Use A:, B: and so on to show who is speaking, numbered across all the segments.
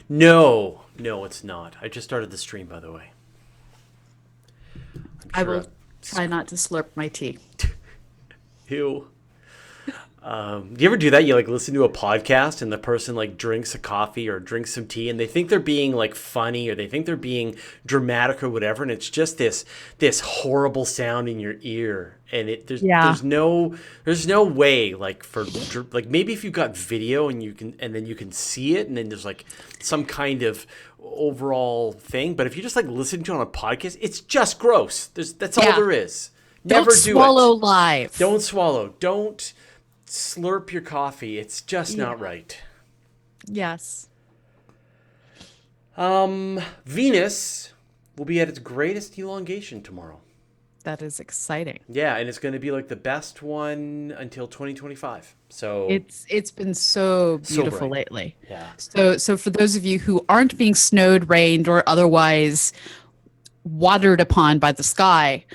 A: No, no, it's not. I just started the stream, by the way. I'm
B: I
A: sure.
B: will try not to slurp my tea.
A: Ew. Do you ever do that? You like listen to a podcast and the person like drinks a coffee or drinks some tea and they think they're being like funny or they think they're being dramatic or whatever, and it's just this horrible sound in your ear, and
B: Yeah.
A: there's no way like like maybe if you got video and then you can see it and then there's like some kind of overall thing, but if you just like listen to it on a podcast, it's just gross. That's all
B: Yeah.
A: there is.
B: Don't
A: Never do
B: swallow
A: it.
B: live.
A: Don't swallow. Don't slurp your coffee. It's just not
B: Yeah.
A: right.
B: Yes.
A: Venus will be at its greatest elongation tomorrow.
B: That is exciting.
A: Yeah, and it's going to be like the best one until 2025. So,
B: It's been so
A: so
B: beautiful
A: bright.
B: lately.
A: Yeah.
B: So for those of you who aren't being snowed, rained, or otherwise watered upon by the sky,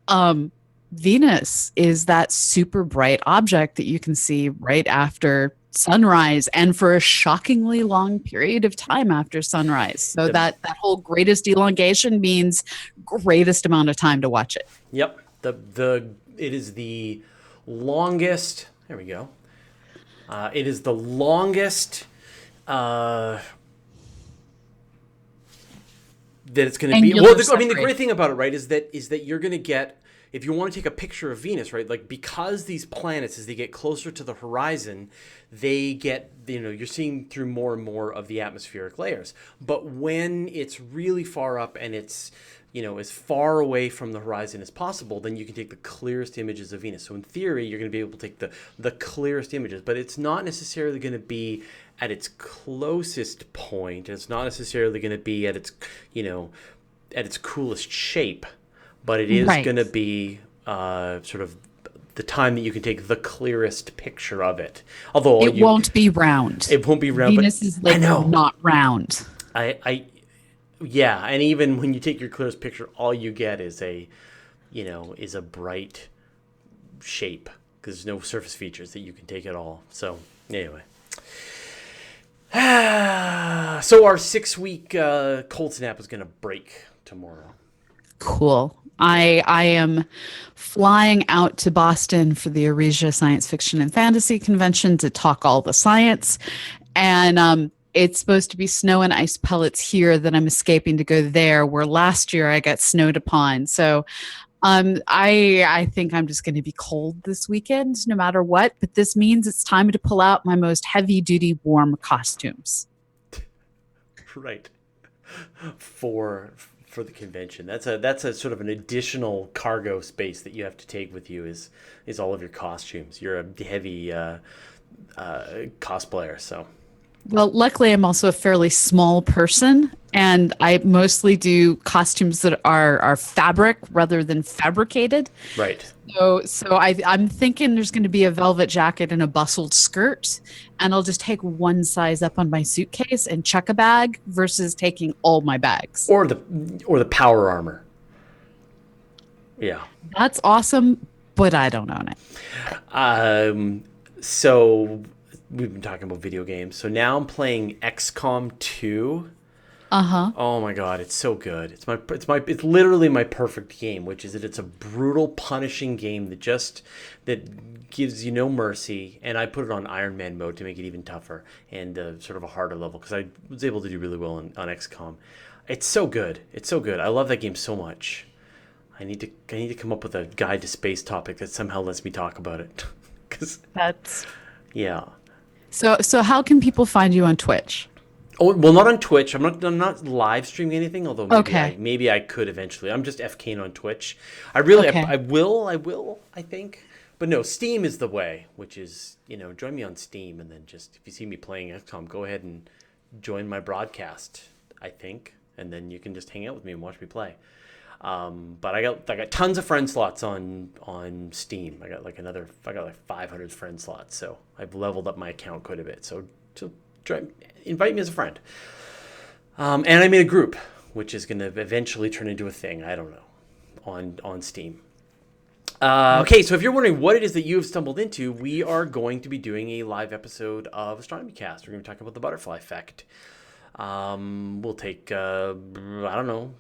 B: um, Venus is that super bright object that you can see right after sunrise and for a shockingly long period of time after sunrise. So
A: The
B: that whole greatest elongation means greatest amount of time to watch it.
A: Yep. The it is the longest. There we go. It is the longest uh, that it's going to be. Well,
B: Angular
A: I mean, the great
B: separation.
A: thing about it, right, is that you're going to get, if you want to take a picture of Venus, right, like because these planets, as they get closer to the horizon, they get, you're seeing through more and more of the atmospheric layers. But when it's really far up and it's, as far away from the horizon as possible, then you can take the clearest images of Venus. So in theory, you're going to be able to take the clearest images, but it's not necessarily going to be at its closest point. It's not necessarily going to be at its, at its coolest shape, but it is
B: Right.
A: going to be sort of the time that you can take the clearest picture of it. Although
B: It won't be round.
A: it won't be round, but
B: Venus is
A: I
B: like
A: know.
B: not round.
A: I Yeah, and even when you take your clearest picture, all you get is is a bright shape because there's no surface features that you can take at all. So anyway, so our 6 week cold snap is gonna break tomorrow.
B: Cool. I am flying out to Boston for the Aresia Science Fiction and Fantasy Convention to talk all the science. And it's supposed to be snow and ice pellets here that I'm escaping to go there, where last year I got snowed upon. So I think I'm just going to be cold this weekend, no matter what. But this means it's time to pull out my most heavy duty warm costumes.
A: Right. For the convention. That's a sort of an additional cargo space that you have to take with you is all of your costumes. You're a heavy cosplayer, so
B: Well, luckily, I'm also a fairly small person, and I mostly do costumes that are fabric rather than fabricated.
A: right.
B: I'm thinking there's going to be a velvet jacket and a bustled skirt, and I'll just take one size up on my suitcase and chuck a bag versus taking all my bags.
A: Or the power armor. Yeah.
B: That's awesome, but I don't own it.
A: So we've been talking about video games. So now I'm playing XCOM 2.
B: Uh huh.
A: Oh my god, it's so good. It's literally my perfect game, which is that it's a brutal, punishing game that gives you no mercy. And I put it on Iron Man mode to make it even tougher and sort of a harder level because I was able to do really well on XCOM. It's so good. It's so good. I love that game so much. I need to come up with a guide to space topic that somehow lets me talk about it. Cause
B: That's
A: yeah.
B: so. How can people find you on Twitch?
A: Oh well, not on Twitch. I'm not live streaming anything. Although
B: Okay.
A: maybe I could eventually. I'm just F Kane on Twitch. I really
B: Okay.
A: I will I think. But no, Steam is the way. Which is join me on Steam and then just if you see me playing XCOM, go ahead and join my broadcast. I think, and then you can just hang out with me and watch me play. But I got tons of friend slots on Steam. I got like 500 friend slots, so I've leveled up my account quite a bit. So invite me as a friend. And I made a group, which is going to eventually turn into a thing. I don't know, on Steam. Okay, so if you're wondering what it is that you have stumbled into, we are going to be doing a live episode of Astronomy Cast. We're going to be talking about the butterfly effect. We'll take, I don't know,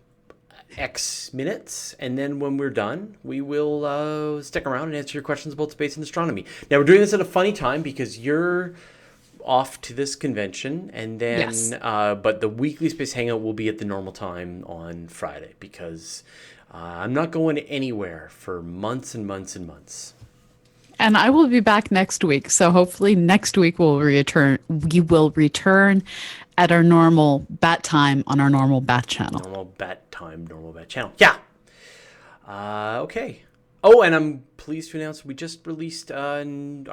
A: X minutes, and then when we're done, we will stick around and answer your questions about space and astronomy. Now, we're doing this at a funny time because you're off to this convention, and then,
B: Yes.
A: but the weekly Space Hangout will be at the normal time on Friday because I'm not going anywhere for months and months and months.
B: And I will be back next week. So hopefully next week we'll return. We will return at our normal bat time on our normal bat channel.
A: Normal bat time, normal bat channel. Yeah. Okay. Oh, and I'm pleased to announce we just released our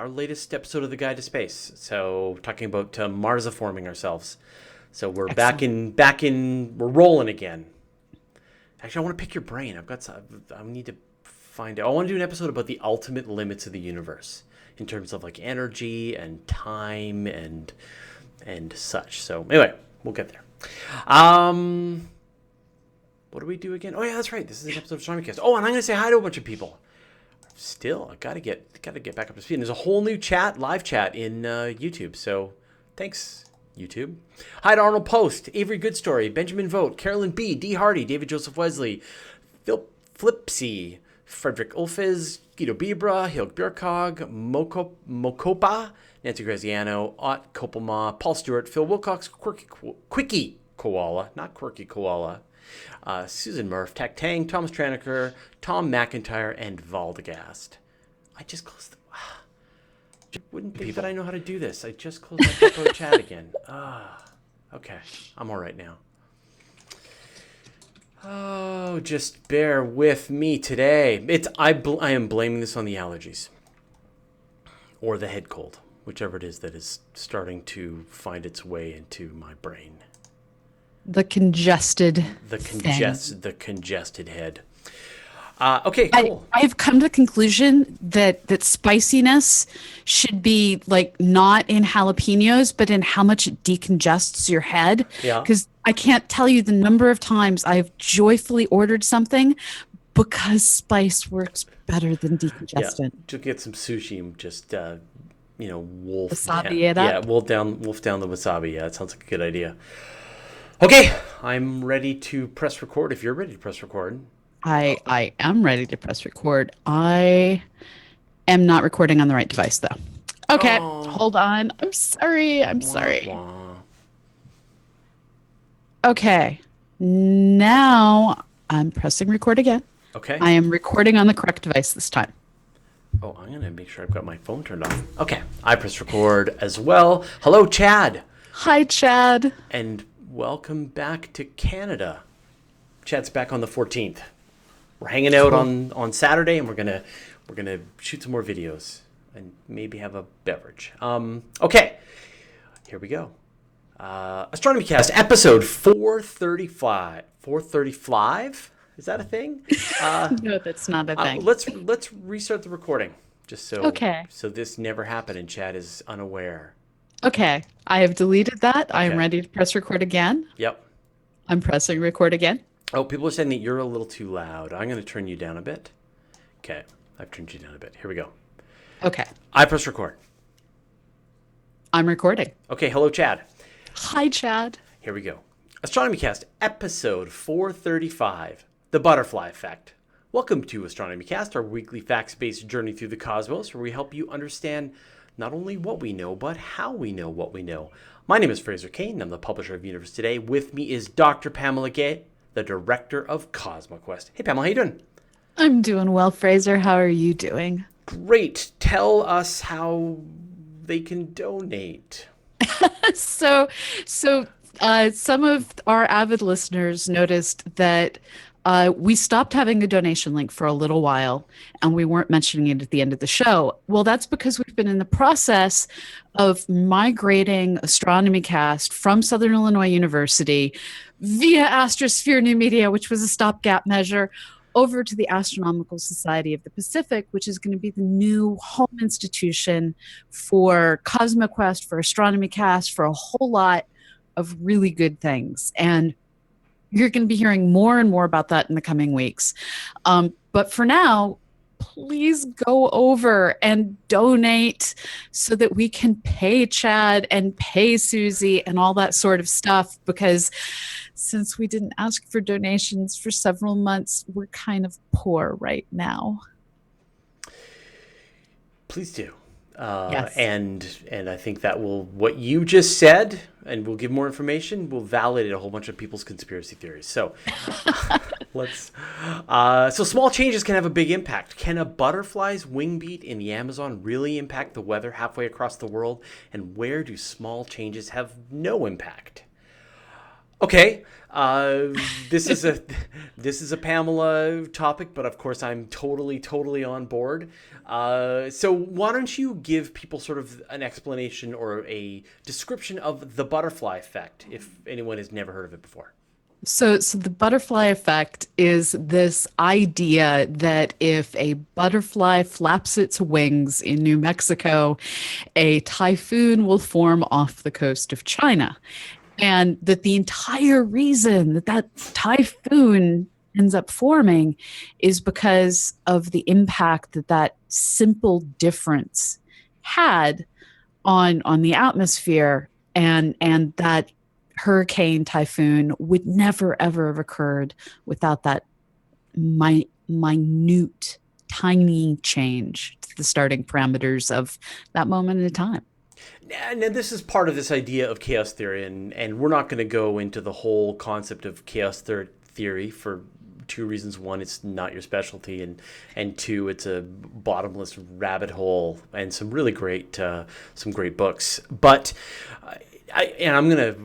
A: latest episode of The Guide to Space. So talking about Marsiforming ourselves. So we're
B: Excellent.
A: back in, we're rolling again. Actually, I want to pick your brain. I need to find out. I want to do an episode about the ultimate limits of the universe in terms of like energy and time and such. So anyway, we'll get there. What do we do again? Oh yeah, that's right. This is an episode of Astronomy Cast. Oh, and I'm gonna say hi to a bunch of people. Still, I gotta get back up to speed. And there's a whole new live chat in YouTube. So thanks, YouTube. Hi to Arnold Post, Avery Goodstory, Benjamin Vogt, Carolyn B, D Hardy, David Joseph Wesley, Phil Flipsy, Frederick Ulfes, Guido Bibra, Hilg Björkog, Mokopa, Nancy Graziano, Ott Kopelma, Paul Stewart, Phil Wilcox, Quickie Koala, not Quirky Koala, Susan Murph, Tak Tang, Thomas Traniker, Tom McIntyre, and Valdegast. I just closed the... Wouldn't think that I know how to do this. I just closed my Capo chat again. Okay. I'm all right now. Oh, just bear with me today. I am blaming this on the allergies. Or the head cold. Whichever it is that is starting to find its way into my brain.
B: The congested
A: The congested head. Okay, cool.
B: I've come to the conclusion that spiciness should be like not in jalapenos, but in how much it decongests your head.
A: Yeah.
B: Because I can't tell you the number of times I've joyfully ordered something because spice works better than decongestant.
A: Yeah, to get some sushi and just wolf
B: Wasabi it up.
A: Yeah, wolf down the wasabi. Yeah, that sounds like a good idea. Okay, I'm ready to press record. If you're ready to press record.
B: I am ready to press record. I am not recording on the right device though. Okay, hold on. I'm sorry. Okay, now I'm pressing record again.
A: Okay.
B: I am recording on the correct device this time.
A: Oh, I'm going to make sure I've got my phone turned off. Okay, I press record as well. Hello, Chad.
B: Hi, Chad.
A: And welcome back to Canada. Chad's back on the 14th. We're hanging out on Saturday, and we're gonna shoot some more videos and maybe have a beverage. Okay, here we go. Astronomy Cast episode 435. 435? Is that a thing?
B: No, that's not a thing.
A: Let's restart the recording just so
B: Okay.
A: so this never happened and Chad is unaware.
B: Okay, I have deleted that. I am
A: Okay.
B: ready to press record again.
A: Yep.
B: I'm pressing record again.
A: Oh, people are saying that you're a little too loud. I'm going to turn you down a bit. Okay, I've turned you down a bit. Here we go.
B: Okay,
A: I press record.
B: I'm recording.
A: Okay, hello, Chad.
B: Hi, Chad.
A: Here we go. Astronomy Cast, episode 435, The Butterfly Effect. Welcome to Astronomy Cast, our weekly facts-based journey through the cosmos, where we help you understand not only what we know, but how we know what we know. My name is Fraser Cain. I'm the publisher of Universe Today. With me is Dr. Pamela Gay, the director of CosmoQuest. Hey, Pamela, how you doing?
B: I'm doing well, Fraser. How are you doing?
A: Great. Tell us how they can donate.
B: So some of our avid listeners noticed that we stopped having a donation link for a little while, and we weren't mentioning it at the end of the show. Well, that's because we've been in the process of migrating Astronomy Cast from Southern Illinois University via Astrosphere New Media, which was a stopgap measure, over to the Astronomical Society of the Pacific, which is going to be the new home institution for CosmoQuest, for Astronomy Cast, for a whole lot of really good things. And you're going to be hearing more and more about that in the coming weeks. But for now, please go over and donate so that we can pay Chad and pay Susie and all that sort of stuff, because since we didn't ask for donations for several months, we're kind of poor right now.
A: Please do.
B: Yes.
A: And I think that will, what you just said, and we'll give more information, will validate a whole bunch of people's conspiracy theories. So so small changes can have a big impact. Can a butterfly's wing beat in the Amazon really impact the weather halfway across the world? And where do small changes have no impact? Okay, this is a Pamela topic, but of course I'm totally on board. So why don't you give people sort of an explanation or a description of the butterfly effect, if anyone has never heard of it before?
B: So the butterfly effect is this idea that if a butterfly flaps its wings in New Mexico, a typhoon will form off the coast of China. And that the entire reason that that typhoon ends up forming is because of the impact that that simple difference had on the atmosphere, and that hurricane typhoon would never ever have occurred without that minute tiny change to the starting parameters of that moment in time.
A: And this is part of this idea of chaos theory, and we're not going to go into the whole concept of chaos theory for two reasons. One, it's not your specialty, and two, it's a bottomless rabbit hole and some really great books. But I'm going to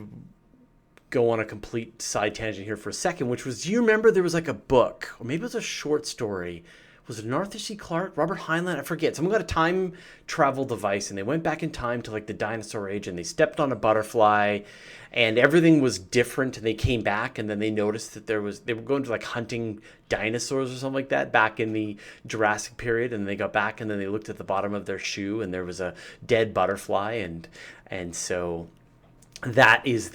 A: go on a complete side tangent here for a second, which was, do you remember there was like a book, or maybe it was a short story? Was it an Arthur C. Clarke, Robert Heinlein? I forget. Someone got a time travel device and they went back in time to like the dinosaur age, and they stepped on a butterfly and everything was different, and they came back and then they noticed that they were going to like hunting dinosaurs or something like that back in the Jurassic period, and they got back and then they looked at the bottom of their shoe and there was a dead butterfly, and so that is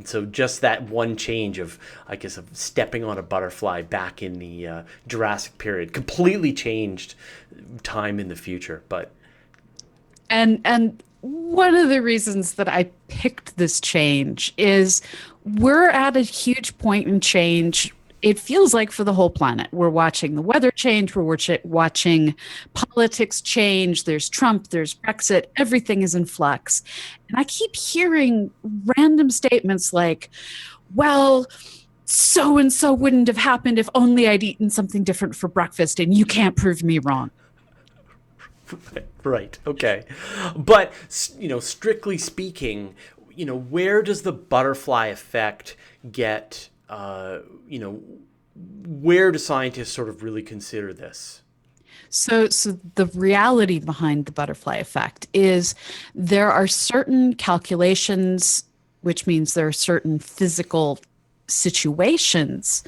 A: so just that one change of, I guess, of stepping on a butterfly back in the Jurassic period completely changed time in the future. But
B: and one of the reasons that I picked this change is we're at a huge point in change. It feels like for the whole planet. We're watching the weather change. We're watching politics change. There's Trump, there's Brexit. Everything is in flux. And I keep hearing random statements like, well, so-and-so wouldn't have happened if only I'd eaten something different for breakfast, and you can't prove me wrong.
A: Right. Okay. But, strictly speaking, where does the butterfly effect get... where do scientists sort of really consider this?
B: So the reality behind the butterfly effect is there are certain calculations, which means there are certain physical situations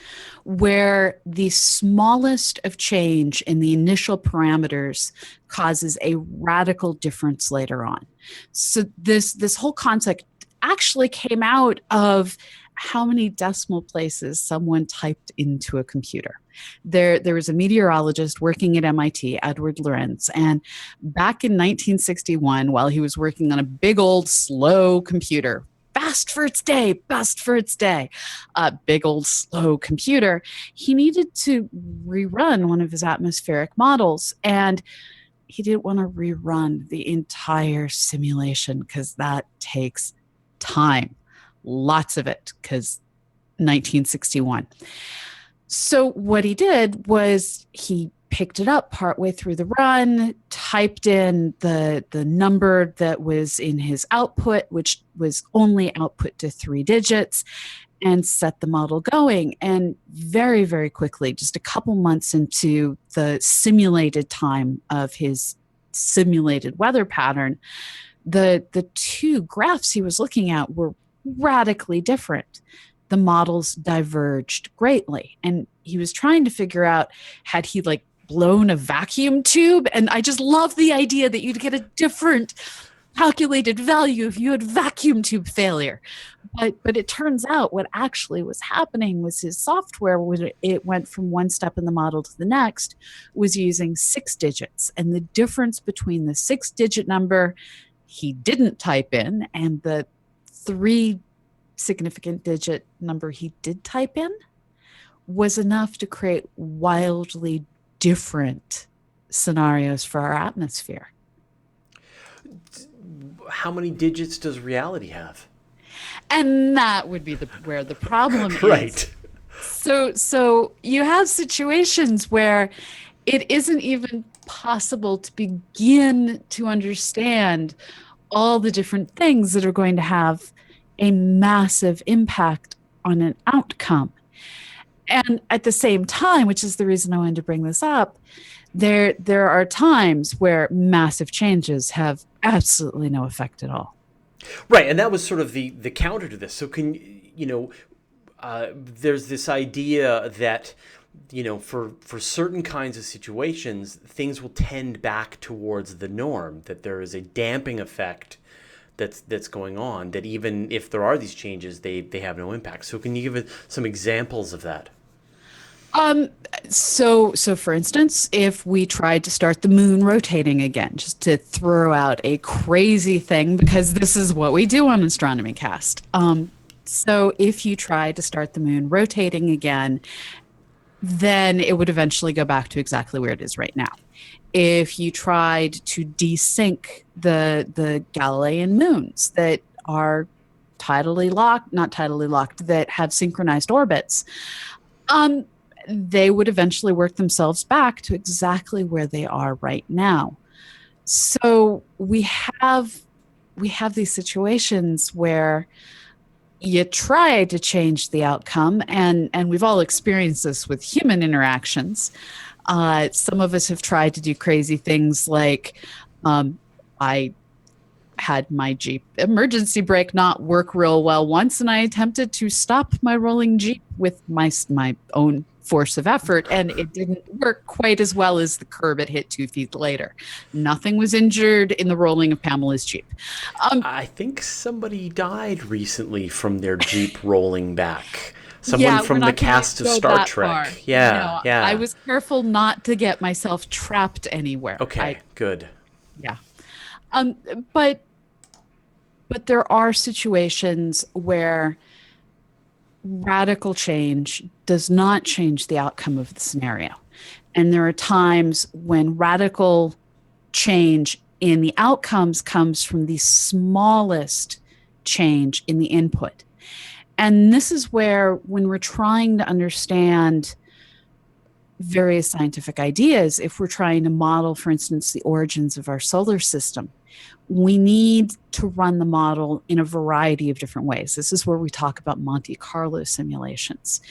B: where the smallest of change in the initial parameters causes a radical difference later on. So this whole concept actually came out of how many decimal places someone typed into a computer. There was a meteorologist working at MIT, Edward Lorenz, and back in 1961, while he was working on a big old slow computer, fast for its day, a big old slow computer, he needed to rerun one of his atmospheric models, and he didn't want to rerun the entire simulation because that takes time. Lots of it, because 1961. So what he did was he picked it up partway through the run, typed in the number that was in his output, which was only output to 3 digits, and set the model going. And very, very quickly, just a couple months into the simulated time of his simulated weather pattern, the two graphs he was looking at were radically different. The models diverged greatly, and he was trying to figure out, had he like blown a vacuum tube? And I just love the idea that you'd get a different calculated value if you had vacuum tube failure. But it turns out what actually was happening was his software, when it went from one step in the model to the next, was using 6 digits. And the difference between the 6 digit number he didn't type in and the 3 significant digit number he did type in was enough to create wildly different scenarios for our atmosphere.
A: How many digits does reality have?
B: And that would be where the problem is.
A: Right.
B: So you have situations where it isn't even possible to begin to understand all the different things that are going to have a massive impact on an outcome. And at the same time, which is the reason I wanted to bring this up, there are times where massive changes have absolutely no effect at all.
A: Right, and that was sort of the counter to this. So there's this idea that for certain kinds of situations, things will tend back towards the norm. That there is a damping effect that's going on. That even if there are these changes, they have no impact. So can you give us some examples of that?
B: So for instance, if we tried to start the moon rotating again, just to throw out a crazy thing, because this is what we do on Astronomy Cast. So if you try to start the moon rotating again, then it would eventually go back to exactly where it is right now. If you tried to desync the Galilean moons that are not tidally locked, that have synchronized orbits, they would eventually work themselves back to exactly where they are right now. So we have these situations where you try to change the outcome, and we've all experienced this with human interactions. Some of us have tried to do crazy things like I had my Jeep emergency brake not work real well once, and I attempted to stop my rolling Jeep with my own force of effort, and it didn't work quite as well as the curb it hit 2 feet later. Nothing was injured in the rolling of Pamela's Jeep.
A: I think somebody died recently from their Jeep rolling back. Someone from the cast of Star Trek. Yeah, yeah.
B: I was careful not to get myself trapped anywhere.
A: Okay, good.
B: Yeah. But there are situations where radical change does not change the outcome of the scenario. And there are times when radical change in the outcomes comes from the smallest change in the input. And this is where, when we're trying to understand various scientific ideas, if we're trying to model, for instance, the origins of our solar system, we need to run the model in a variety of different ways. This is where we talk about Monte Carlo simulations,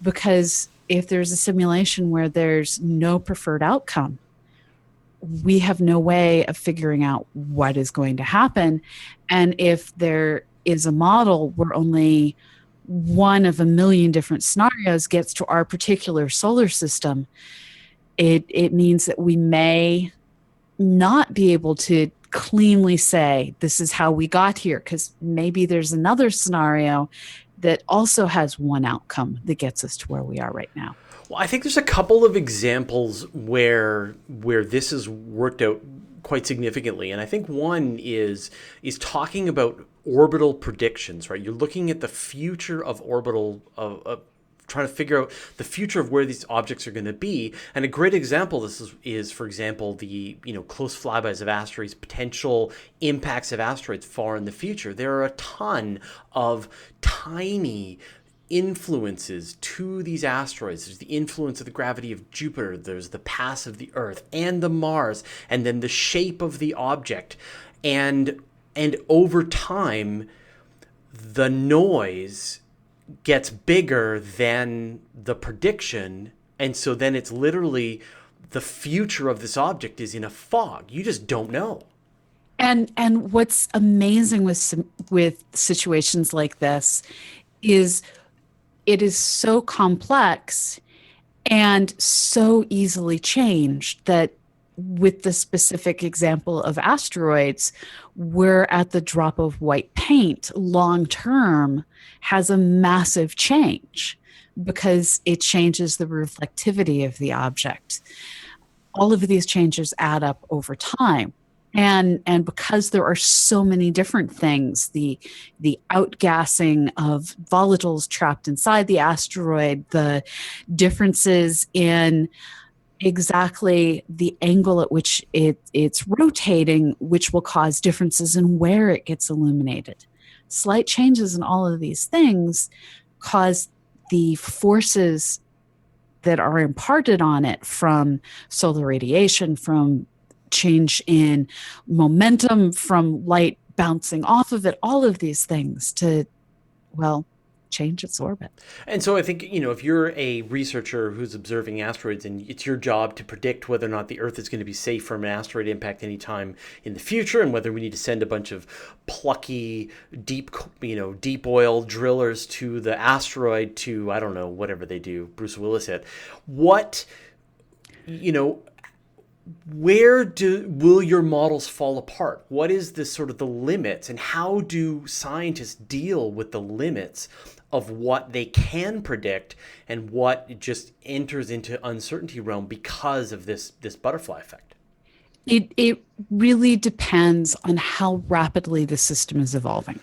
B: because if there's a simulation where there's no preferred outcome, we have no way of figuring out what is going to happen. And if there is a model where only one of a million different scenarios gets to our particular solar system, it means that we may not be able to cleanly say this is how we got here, because maybe there's another scenario that also has one outcome that gets us to where we are right now.
A: Well, I think there's a couple of examples where this has worked out quite significantly, and I think one is talking about orbital predictions. Right, you're looking at the future of orbital trying to figure out the future of where these objects are going to be. And a great example of this is, for example, the close flybys of asteroids, potential impacts of asteroids far in the future. There are a ton of tiny influences to these asteroids. There's the influence of the gravity of Jupiter, there's the pass of the Earth and the Mars, and then the shape of the object. And over time, the noise gets bigger than the prediction, and so then it's literally the future of this object is in a fog. You just don't know.
B: And what's amazing with situations like this is it is so complex and so easily changed that with the specific example of asteroids, we're at the drop of white paint long term has a massive change because it changes the reflectivity of the object. All of these changes add up over time. And because there are so many different things, the outgassing of volatiles trapped inside the asteroid, the differences in exactly the angle at which it's rotating, which will cause differences in where it gets illuminated. Slight changes in all of these things cause the forces that are imparted on it from solar radiation, from change in momentum, from light bouncing off of it, all of these things to, well, change its orbit.
A: And so I think, if you're a researcher who's observing asteroids and it's your job to predict whether or not the Earth is going to be safe from an asteroid impact anytime in the future, and whether we need to send a bunch of plucky, deep oil drillers to the asteroid to, I don't know, whatever they do, Bruce Willis said, what, where will your models fall apart? What is the sort of the limits, and how do scientists deal with the limits of what they can predict and what just enters into uncertainty realm because of this butterfly effect?
B: It really depends on how rapidly the system is evolving.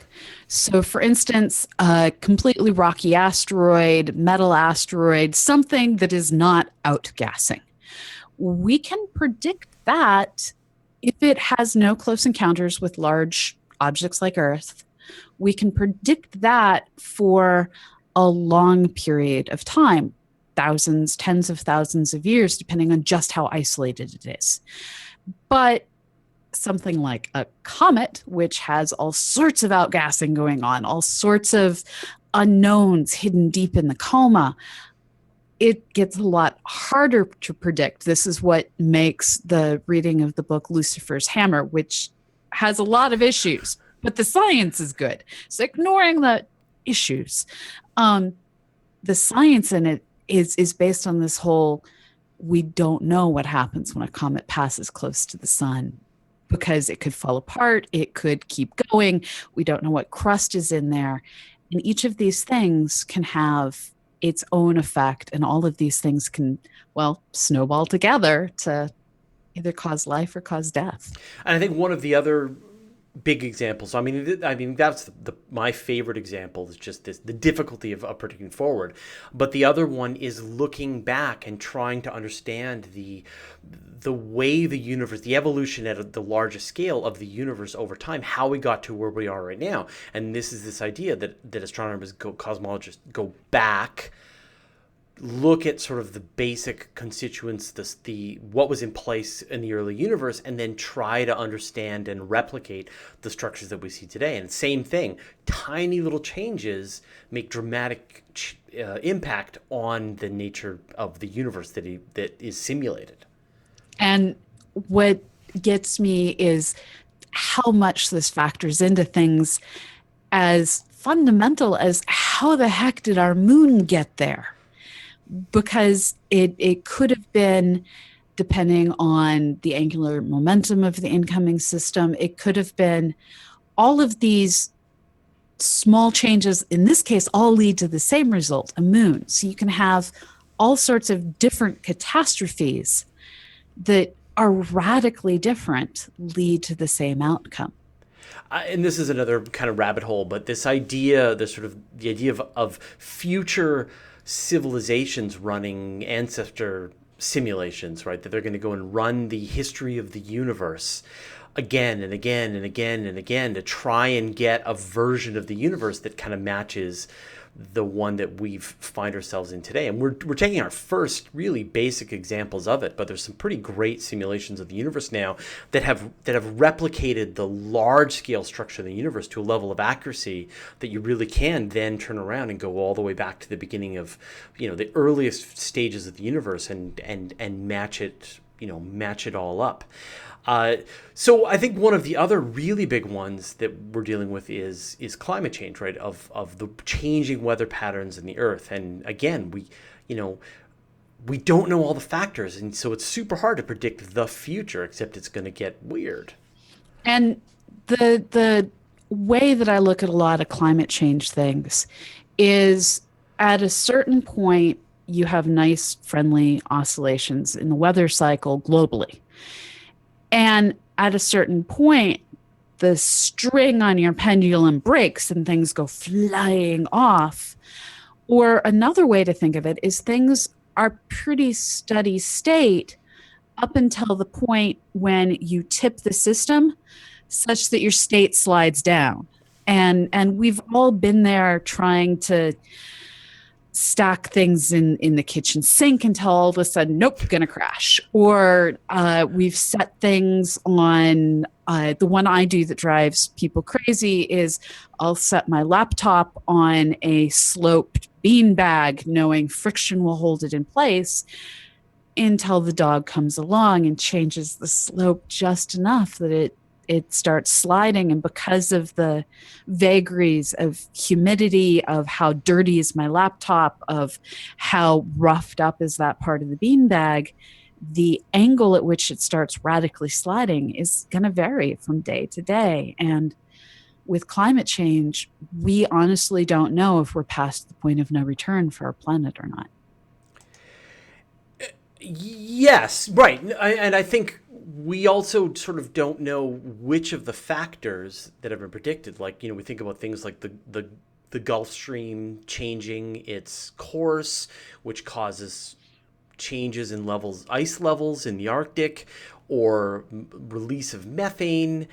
B: So, for instance, a completely rocky asteroid, metal asteroid, something that is not outgassing, we can predict that if it has no close encounters with large objects like Earth. We can predict that for a long period of time, thousands, tens of thousands of years, depending on just how isolated it is. But something like a comet, which has all sorts of outgassing going on, all sorts of unknowns hidden deep in the coma, it gets a lot harder to predict. This is what makes the reading of the book Lucifer's Hammer, which has a lot of issues, but the science is good. So ignoring the issues, the science in it is based on this whole, we don't know what happens when a comet passes close to the sun because it could fall apart, it could keep going. We don't know what crust is in there. And each of these things can have its own effect, and all of these things can, well, snowball together to either cause life or cause death.
A: And I think one of the other big examples, that's my favorite example, is just the difficulty of predicting forward. But the other one is looking back and trying to understand the way the universe, the evolution at the largest scale of the universe over time, how we got to where we are right now. And this is this idea that astronomers, cosmologists go back, look at sort of the basic constituents, what was in place in the early universe, and then try to understand and replicate the structures that we see today. And same thing, tiny little changes make dramatic impact on the nature of the universe that is simulated.
B: And what gets me is how much this factors into things as fundamental as how the heck did our moon get there? Because it could have been, depending on the angular momentum of the incoming system, it could have been all of these small changes, in this case, all lead to the same result, a moon. So you can have all sorts of different catastrophes that are radically different, lead to the same outcome.
A: And this is another kind of rabbit hole, but this idea, the idea of future civilizations running ancestor simulations, right? That they're going to go and run the history of the universe again and again and again and again to try and get a version of the universe that kind of matches the one that we find ourselves in today. And we're taking our first really basic examples of it, but there's some pretty great simulations of the universe now that have replicated the large scale structure of the universe to a level of accuracy that you really can then turn around and go all the way back to the beginning of, the earliest stages of the universe and match it all up. So I think one of the other really big ones that we're dealing with is climate change, right? Of the changing weather patterns in the Earth. And again, we don't know all the factors, and so it's super hard to predict the future, except it's going to get weird.
B: And the way that I look at a lot of climate change things is at a certain point you have nice friendly oscillations in the weather cycle globally. And at a certain point the string on your pendulum breaks and things go flying off. Or another way to think of it is things are pretty steady state up until the point when you tip the system such that your state slides down. And we've all been there trying to stack things in the kitchen sink until all of a sudden, nope, gonna crash. Or we've set things on, the one I do that drives people crazy is I'll set my laptop on a sloped bean bag, knowing friction will hold it in place until the dog comes along and changes the slope just enough that it starts sliding. And because of the vagaries of humidity, of how dirty is my laptop, of how roughed up is that part of the beanbag, the angle at which it starts radically sliding is going to vary from day to day. And with climate change, we honestly don't know if we're past the point of no return for our planet or not.
A: Yes, right. And I think we also sort of don't know which of the factors that have been predicted. Like, we think about things like the Gulf Stream changing its course, which causes changes in ice levels in the Arctic, or release of methane,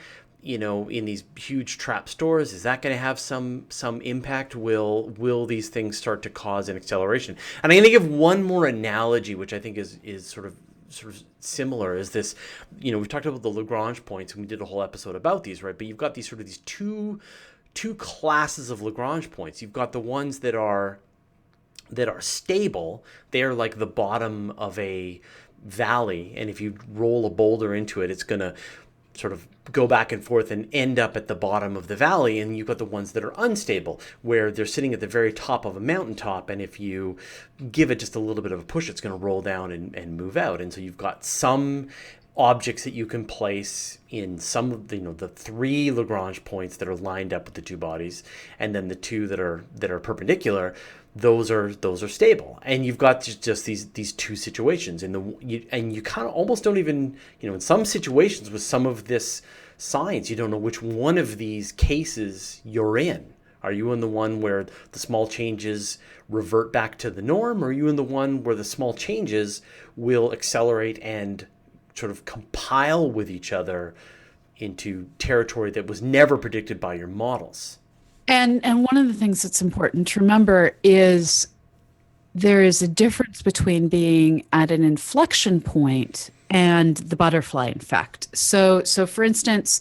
A: in these huge trap stores. Is that going to have some impact? Will these things start to cause an acceleration? And I'm going to give one more analogy, which I think is sort of similar. Is this, we've talked about the Lagrange points, and we did a whole episode about these, right? But you've got these two classes of Lagrange points. You've got the ones that are stable. They're like the bottom of a valley, and if you roll a boulder into it, it's going to sort of go back and forth and end up at the bottom of the valley. And you've got the ones that are unstable, where they're sitting at the very top of a mountaintop, and if you give it just a little bit of a push, it's going to roll down and move out. And so you've got some objects that you can place in some of the three Lagrange points that are lined up with the two bodies, and then the two that are perpendicular. Those are stable, and you've got just these two situations, and you kind of almost don't even, in some situations with some of this science, you don't know which one of these cases you're in. Are you in the one where the small changes revert back to the norm, or are you in the one where the small changes will accelerate and sort of compile with each other into territory that was never predicted by your models?
B: And one of the things that's important to remember is there is a difference between being at an inflection point and the butterfly effect. So for instance,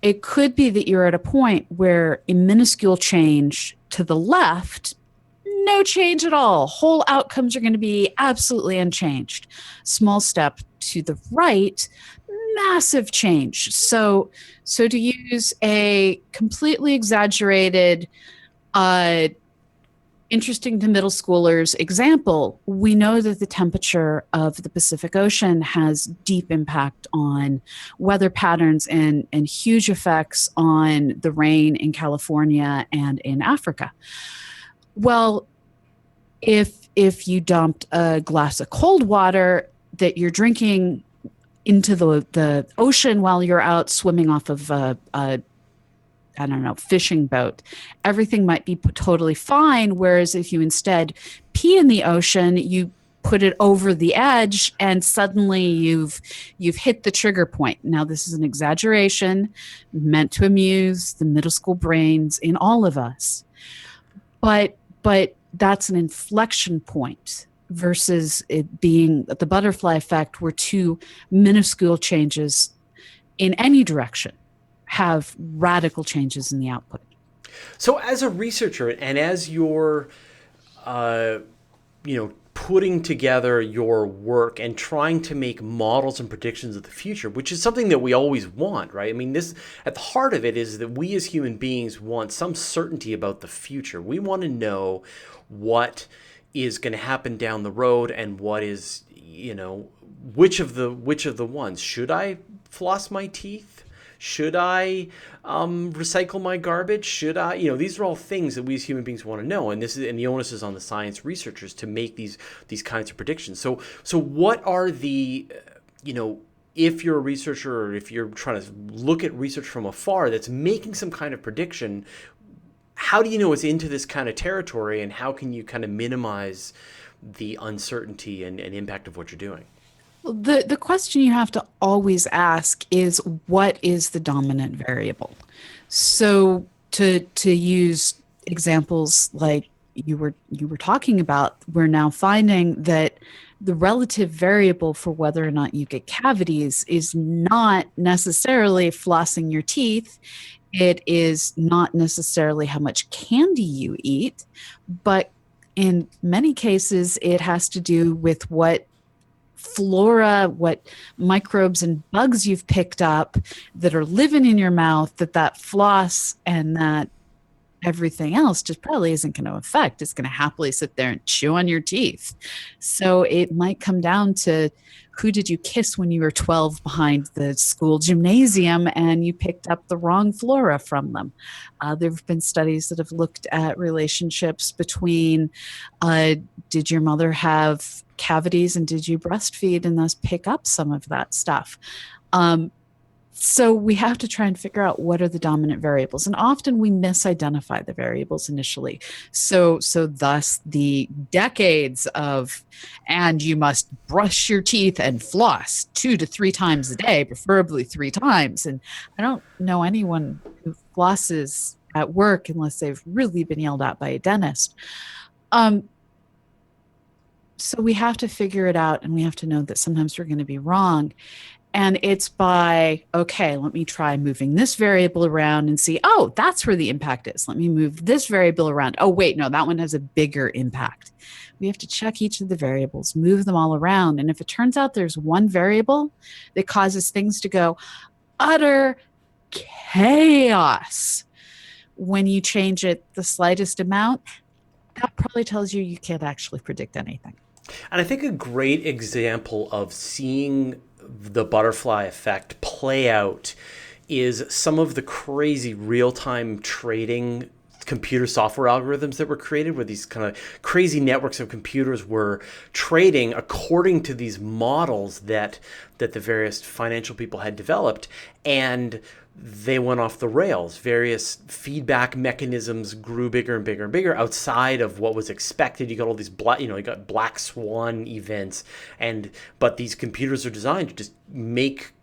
B: it could be that you're at a point where a minuscule change to the left, no change at all. Whole outcomes are going to be absolutely unchanged. Small step to the right, massive change. So to use a completely exaggerated, interesting to middle schoolers example, we know that the temperature of the Pacific Ocean has deep impact on weather patterns and huge effects on the rain in California and in Africa. Well, if you dumped a glass of cold water that you're drinking into the ocean while you're out swimming off of a I don't know, fishing boat, everything might be totally fine. Whereas if you instead pee in the ocean, you put it over the edge and suddenly you've hit the trigger point. Now, this is an exaggeration meant to amuse the middle school brains in all of us. But that's an inflection point versus it being the butterfly effect, where two minuscule changes in any direction have radical changes in the output.
A: So as a researcher, and as you're, putting together your work and trying to make models and predictions of the future, which is something that we always want, right? I mean, this, at the heart of it, is that we as human beings want some certainty about the future. We want to know what is going to happen down the road, and what is, which of the ones should I floss my teeth? Should I recycle my garbage? Should I, these are all things that we as human beings want to know, and the onus is on the science researchers to make these kinds of predictions. So what are the, if you're a researcher, or if you're trying to look at research from afar that's making some kind of prediction, how do you know it's into this kind of territory, and how can you kind of minimize the uncertainty and impact of what you're doing?
B: Well, the question you have to always ask is, what is the dominant variable? So to use examples like you were talking about, we're now finding that the relative variable for whether or not you get cavities is not necessarily flossing your teeth. It is not necessarily how much candy you eat, but in many cases, it has to do with what flora, what microbes and bugs you've picked up that are living in your mouth, that floss and that everything else just probably isn't going to affect. It's going to happily sit there and chew on your teeth. So it might come down to, who did you kiss when you were 12 behind the school gymnasium and you picked up the wrong flora from them? There have been studies that have looked at relationships between, did your mother have cavities and did you breastfeed and thus pick up some of that stuff? So we have to try and figure out what are the dominant variables, and often we misidentify the variables initially. So thus the decades of, and you must brush your teeth and floss 2 to 3 times a day, preferably 3 times. And I don't know anyone who flosses at work unless they've really been yelled at by a dentist. So we have to figure it out, and we have to know that sometimes we're going to be wrong. And it's by, okay, let me try moving this variable around and see, oh, that's where the impact is. Let me move this variable around. Oh, wait, no, that one has a bigger impact. We have to check each of the variables, move them all around. And if it turns out there's one variable that causes things to go utter chaos when you change it the slightest amount, that probably tells you can't actually predict anything.
A: And I think a great example of seeing the butterfly effect play out is some of the crazy real-time trading computer software algorithms that were created, where these kind of crazy networks of computers were trading according to these models that the various financial people had developed, and they went off the rails. Various feedback mechanisms grew bigger and bigger and bigger outside of what was expected. You got all these you got black swan events, but these computers are designed to just make,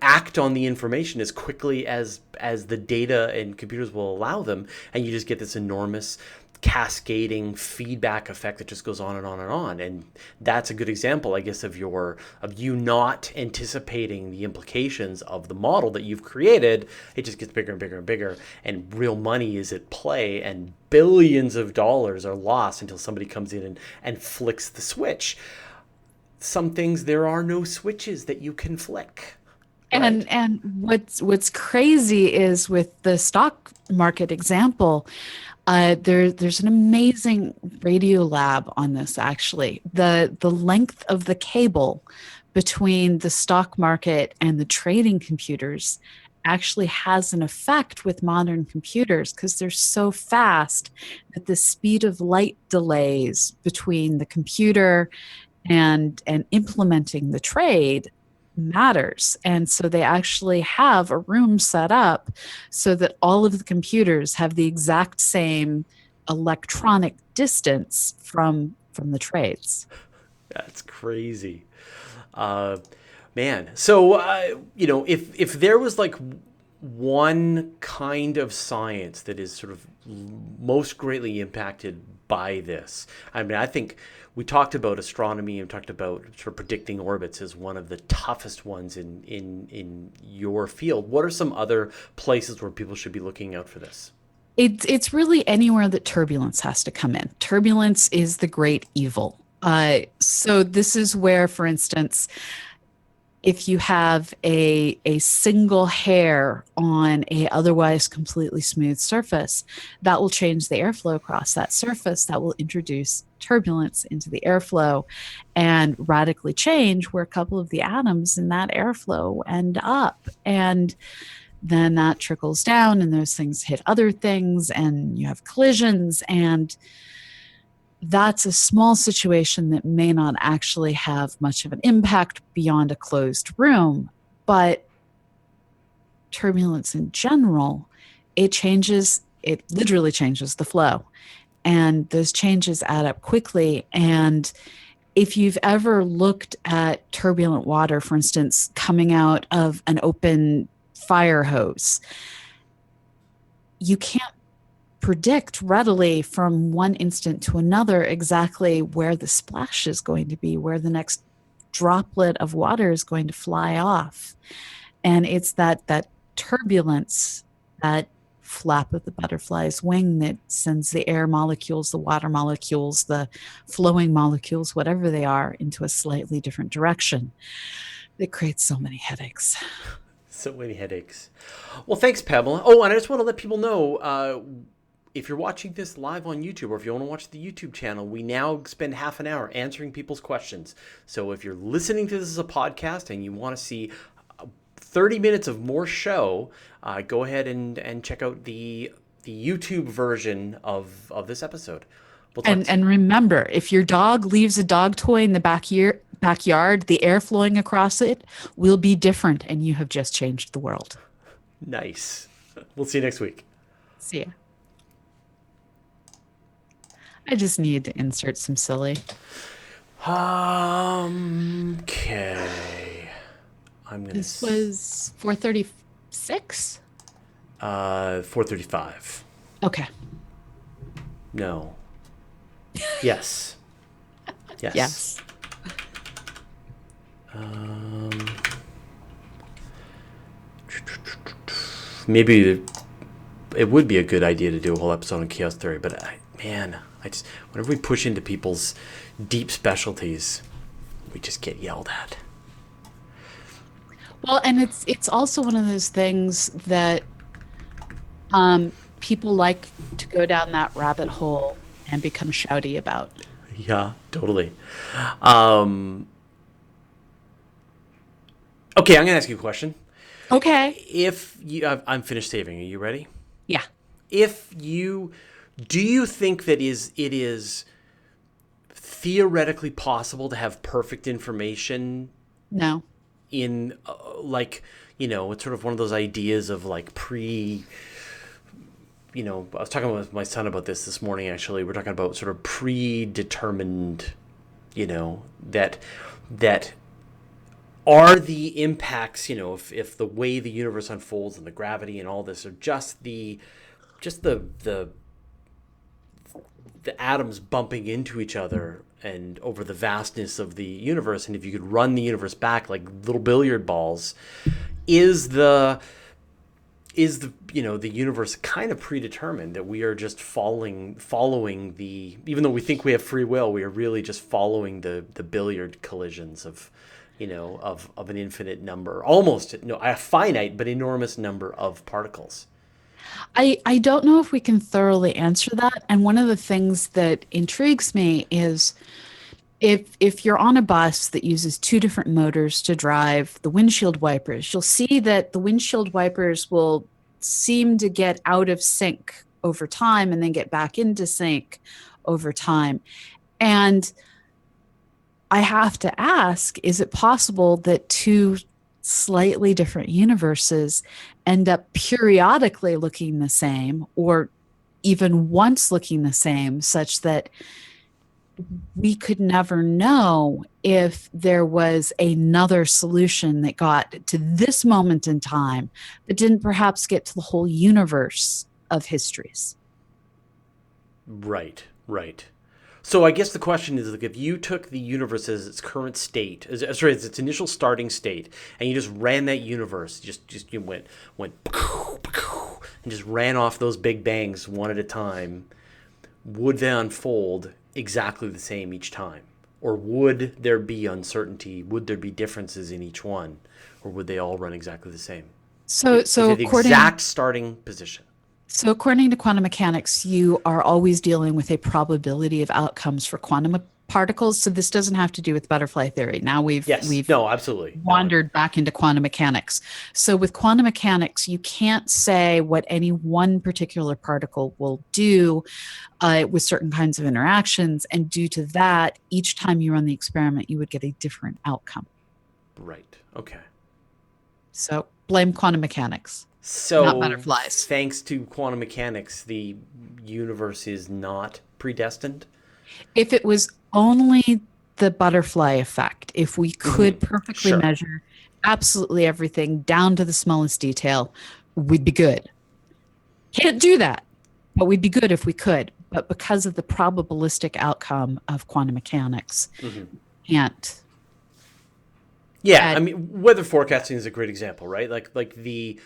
A: act on the information as quickly as the data and computers will allow them, and you just get this enormous cascading feedback effect that just goes on and on and on. And that's a good example, I guess, of you not anticipating the implications of the model that you've created. It just gets bigger and bigger and bigger, and real money is at play, and billions of dollars are lost until somebody comes in and flicks the switch. Some things, there are no switches that you can flick. Right?
B: And what's crazy is, with the stock market example, there's an amazing radio lab on this, actually. The length of the cable between the stock market and the trading computers actually has an effect with modern computers, because they're so fast that the speed of light delays between the computer and implementing the trade matters. And so they actually have a room set up so that all of the computers have the exact same electronic distance from the trades.
A: That's crazy. Man. So, if there was like one kind of science that is sort of most greatly impacted by this, I mean, I think we talked about astronomy and talked about sort of predicting orbits as one of the toughest ones in your field. What are some other places where people should be looking out for this?
B: It's really anywhere that turbulence has to come in. Turbulence is the great evil. So this is where, for instance, if you have a single hair on a otherwise completely smooth surface, that will change the airflow across that surface. That will introduce turbulence into the airflow and radically change where a couple of the atoms in that airflow end up. And then that trickles down and those things hit other things and you have collisions, and that's a small situation that may not actually have much of an impact beyond a closed room. But turbulence in general, it literally changes the flow. And those changes add up quickly. And if you've ever looked at turbulent water, for instance, coming out of an open fire hose, you can't predict readily from one instant to another exactly where the splash is going to be, where the next droplet of water is going to fly off. And it's that turbulence, that flap of the butterfly's wing that sends the air molecules, the water molecules, the flowing molecules, whatever they are, into a slightly different direction. That creates so many headaches.
A: So many headaches. Well, thanks, Pamela. Oh, and I just want to let people know, if you're watching this live on YouTube, or if you want to watch the YouTube channel, we now spend half an hour answering people's questions. So if you're listening to this as a podcast and you want to see 30 minutes of more show, go ahead and check out the YouTube version of this episode.
B: And remember, if your dog leaves a dog toy in the backyard, the air flowing across it will be different, and you have just changed the world.
A: Nice. We'll see you next week.
B: See ya. I just need to insert some silly.
A: Okay.
B: This was 4:36?
A: 4:35.
B: Okay.
A: No. Yes. Yes.
B: Yes.
A: Maybe it would be a good idea to do a whole episode on chaos theory, but I just, whenever we push into people's deep specialties, we just get yelled at.
B: Well, and it's also one of those things that people like to go down that rabbit hole and become shouty about.
A: Yeah, totally. Okay, I'm going to ask you a question.
B: Okay.
A: If you, I'm finished saving. Are you ready?
B: Yeah.
A: Do you think that it is theoretically possible to have perfect information?
B: No.
A: In it's sort of one of those ideas of like I was talking with my son about this morning, actually. We're talking about sort of predetermined, that are the impacts, if the way the universe unfolds and the gravity and all this are just the atoms bumping into each other and over the vastness of the universe, and if you could run the universe back like little billiard balls, is the universe kind of predetermined, that we are just following the, even though we think we have free will, we are really just following the billiard collisions of an infinite number, a finite but enormous number of particles.
B: I don't know if we can thoroughly answer that. And one of the things that intrigues me is if you're on a bus that uses two different motors to drive the windshield wipers, you'll see that the windshield wipers will seem to get out of sync over time and then get back into sync over time. And I have to ask, is it possible that two slightly different universes end up periodically looking the same, or even once looking the same, such that we could never know if there was another solution that got to this moment in time, but didn't perhaps get to the whole universe of histories?
A: Right. So I guess the question is, like, if you took the universe as its current state, as its initial starting state, and you just ran that universe, you went and just ran off those big bangs one at a time, would they unfold exactly the same each time? Or would there be uncertainty? Would there be differences in each one? Or would they all run exactly the same?
B: So
A: If
B: so
A: they're the
B: according
A: exact starting position.
B: so according to quantum mechanics, you are always dealing with a probability of outcomes for quantum particles. So this doesn't have to do with butterfly theory. Now
A: Yes.
B: we've
A: No, absolutely. No.
B: wandered back into quantum mechanics. So with quantum mechanics, you can't say what any one particular particle will do with certain kinds of interactions. And due to that, each time you run the experiment, you would get a different outcome.
A: Right. Okay.
B: So blame quantum mechanics, not
A: So,
B: butterflies.
A: thanks to quantum mechanics, the universe is not predestined.
B: If it was only the butterfly effect, if we could perfectly
A: Sure.
B: measure absolutely everything down to the smallest detail, we'd be good. Can't do that, but we'd be good if we could. But because of the probabilistic outcome of quantum mechanics, can't.
A: Yeah, I
B: At,
A: mean, weather forecasting is a great example, right? Like the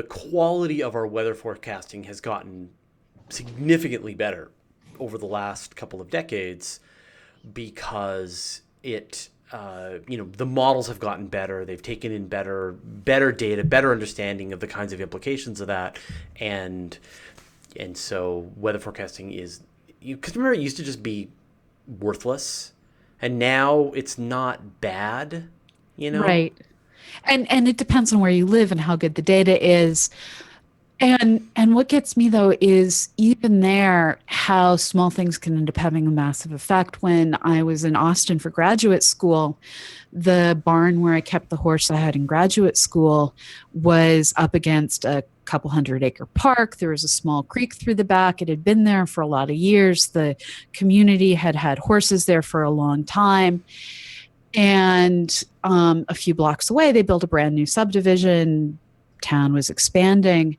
A: quality of our weather forecasting has gotten significantly better over the last couple of decades because the models have gotten better. They've taken in better data, better understanding of the kinds of implications of that, and so weather forecasting is, because remember, it used to just be worthless, and now it's not bad, you know.
B: right. And it depends on where you live and how good the data is. And what gets me though is even there, how small things can end up having a massive effect. When I was in Austin for graduate school, the barn where I kept the horse I had in graduate school was up against a couple 100-acre park. There was a small creek through the back. It had been there for a lot of years. The community had had horses there for a long time. And a few blocks away, they built a brand new subdivision. Town was expanding,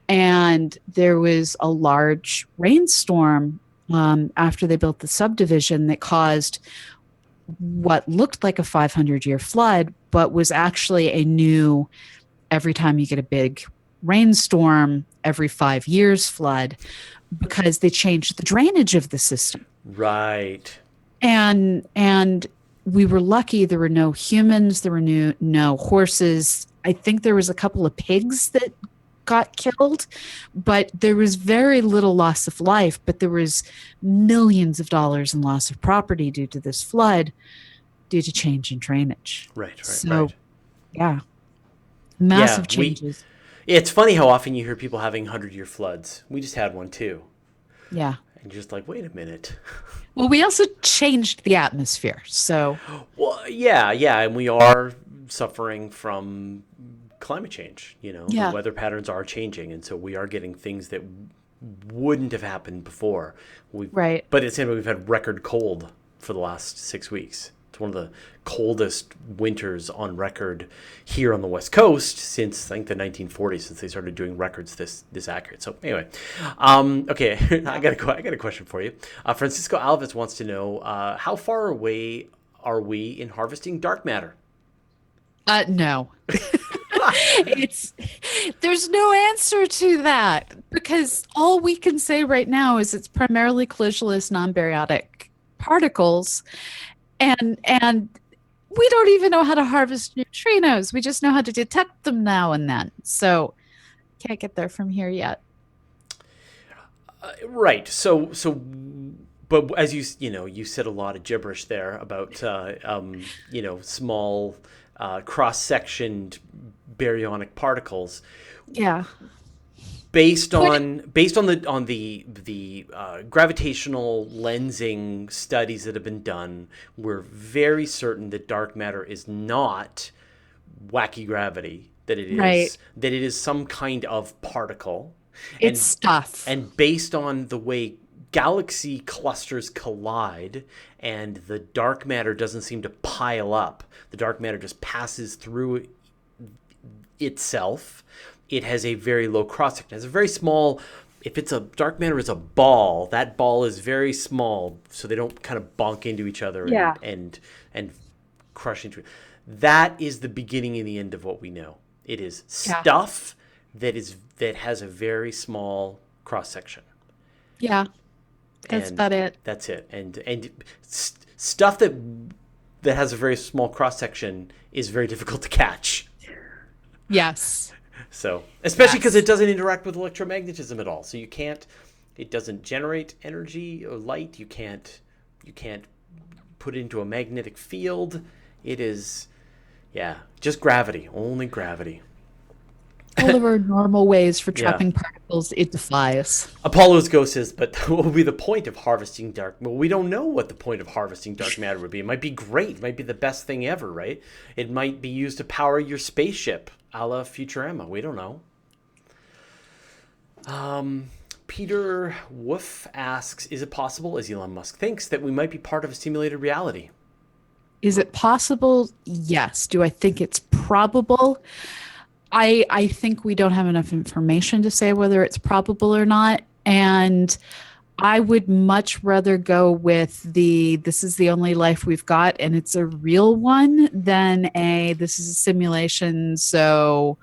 B: and there was a large rainstorm after they built the subdivision that caused what looked like a 500-year flood, but was actually a new, every time you get a big rainstorm, every 5 years flood, because they changed the drainage of the system.
A: Right.
B: And we were lucky. There were no humans. There were no horses. I think there was a couple of pigs that got killed, but there was very little loss of life. But there was millions of dollars in loss of property due to this flood, due to change in drainage.
A: Right.
B: So, yeah, massive
A: Yeah,
B: changes.
A: it's funny how often you hear people having 100-year floods. We just had one too.
B: Yeah.
A: And you're just like, wait a minute.
B: Well, we also changed the atmosphere. So,
A: Well, yeah, and we are suffering from climate change. The
B: yeah,
A: weather patterns are changing, and so we are getting things that wouldn't have happened before.
B: right.
A: But at the same time, we've had record cold for the last 6 weeks. It's one of the coldest winters on record here on the West Coast since, I think, the 1940s, since they started doing records this accurate. So anyway, okay, I got a question for you. Francisco Alves wants to know how far away are we in harvesting dark matter?
B: No. There's no answer to that, because all we can say right now is it's primarily collisionless non-baryotic particles, and we don't even know how to harvest neutrinos. We just know how to detect them now and then. So can't get there from here yet.
A: Right. But as you said a lot of gibberish there about small cross-sectioned baryonic particles.
B: Yeah.
A: Based on the gravitational lensing studies that have been done, we're very certain that dark matter is not wacky gravity. That it is some kind of particle.
B: It's stuff.
A: And based on the way galaxy clusters collide and the dark matter doesn't seem to pile up, the dark matter just passes through itself. It has a very low cross section. It has a very small. If it's a dark matter is a ball, that ball is very small, so they don't kind of bonk into each other and crush into it. That is the beginning and the end of what we know. It is stuff that has a very small cross section.
B: Yeah, that's about it.
A: That's it. And stuff that has a very small cross section is very difficult to catch.
B: Yes.
A: So, especially because it doesn't interact with electromagnetism at all. So it doesn't generate energy or light. You can't put it into a magnetic field. It is, just gravity, only gravity.
B: All of our normal ways for
A: Yeah.
B: trapping particles, it defies.
A: Apollo's ghost says, but what will be the point of harvesting dark? Well, we don't know what the point of harvesting dark matter would be. It might be great. It might be the best thing ever, right? It might be used to power your spaceship, a la Futurama. We don't know. Peter Wolf asks, is it possible, as Elon Musk thinks, that we might be part of a simulated reality?
B: Is it possible? Yes. Do I think it's probable? I think we don't have enough information to say whether it's probable or not. And I would much rather go with this is the only life we've got and it's a real one than this is a simulation, so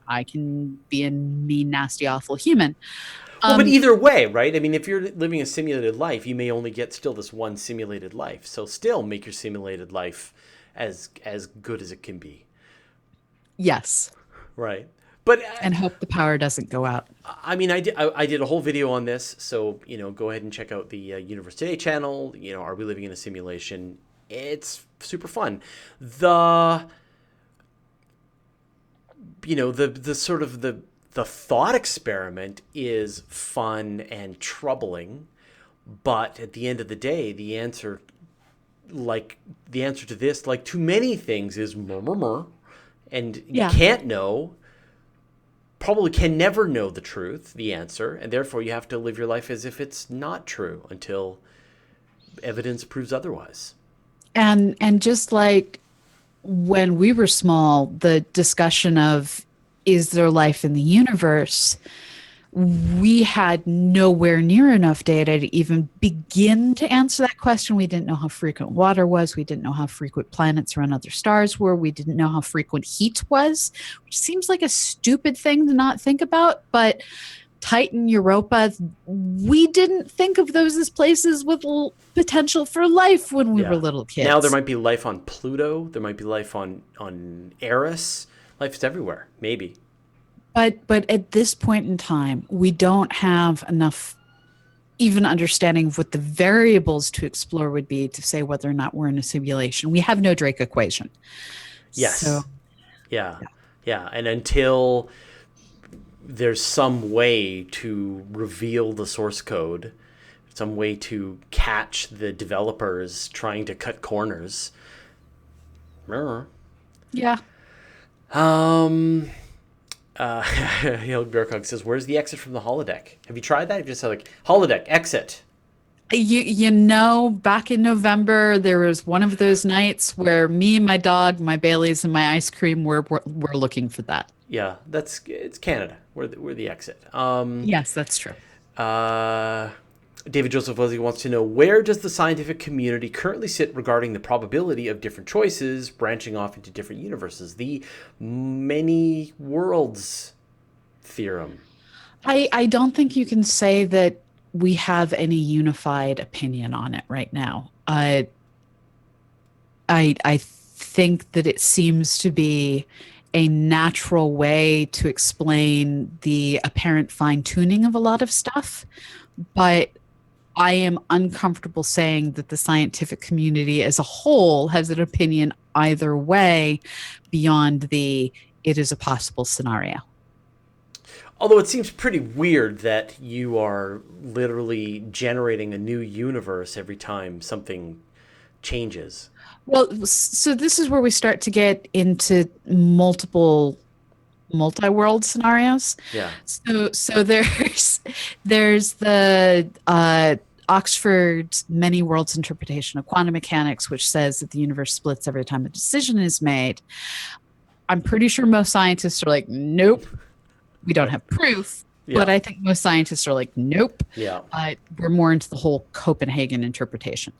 B: I can be a mean, nasty, awful human.
A: Well, but either way, right? I mean, if you're living a simulated life, you may only get still this one simulated life. So still make your simulated life as good as it can be.
B: Yes.
A: Right. But
B: and hope the power doesn't go out.
A: I mean, I did a whole video on this, so go ahead and check out the Universe Today channel. Are we living in a simulation? It's super fun. The sort of the thought experiment is fun and troubling, but at the end of the day, the answer to this, like too many things, is murmur, and you can't know. Probably can never know the truth, the answer, and therefore you have to live your life as if it's not true until evidence proves otherwise.
B: And just like when we were small, the discussion of is there life in the universe, we had nowhere near enough data to even begin to answer that question. We didn't know how frequent water was. We didn't know how frequent planets around other stars were. We didn't know how frequent heat was, which seems like a stupid thing to not think about. But Titan, Europa, we didn't think of those as places with potential for life when we were little kids.
A: Now there might be life on Pluto. There might be life on Eris. Life is everywhere, maybe.
B: But at this point in time, we don't have enough even understanding of what the variables to explore would be to say whether or not we're in a simulation. We have no Drake equation.
A: Yes.
B: So,
A: yeah. And until there's some way to reveal the source code, some way to catch the developers trying to cut corners.
B: Yeah.
A: Berkog says, where's the exit from the holodeck? Have you tried that? You just said like, holodeck, exit.
B: Back in November, there was one of those nights where me, my dog, my Baileys, and my ice cream were looking for that.
A: Yeah, it's Canada. We're the exit.
B: Yes, that's true.
A: David Joseph Wesley wants to know, where does the scientific community currently sit regarding the probability of different choices branching off into different universes? The many worlds theorem.
B: I don't think you can say that we have any unified opinion on it right now. I think that it seems to be a natural way to explain the apparent fine-tuning of a lot of stuff, but I am uncomfortable saying that the scientific community as a whole has an opinion either way beyond it is a possible scenario.
A: Although it seems pretty weird that you are literally generating a new universe every time something changes.
B: Well, so this is where we start to get into multi-world scenarios.
A: Yeah.
B: So there's the Oxford's many worlds interpretation of quantum mechanics, which says that the universe splits every time a decision is made. I'm pretty sure most scientists are like, nope, we don't have proof. Yeah. But I think most scientists are like, nope.
A: Yeah.
B: We're more into the whole Copenhagen interpretation.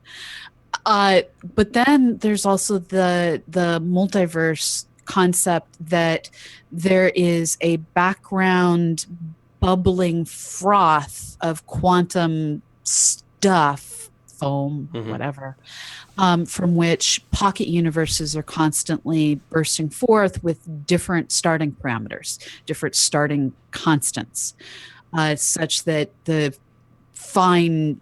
B: But then there's also the multiverse concept that there is a background bubbling froth of quantum stuff, foam, whatever, from which pocket universes are constantly bursting forth with different starting parameters, different starting constants, such that the fine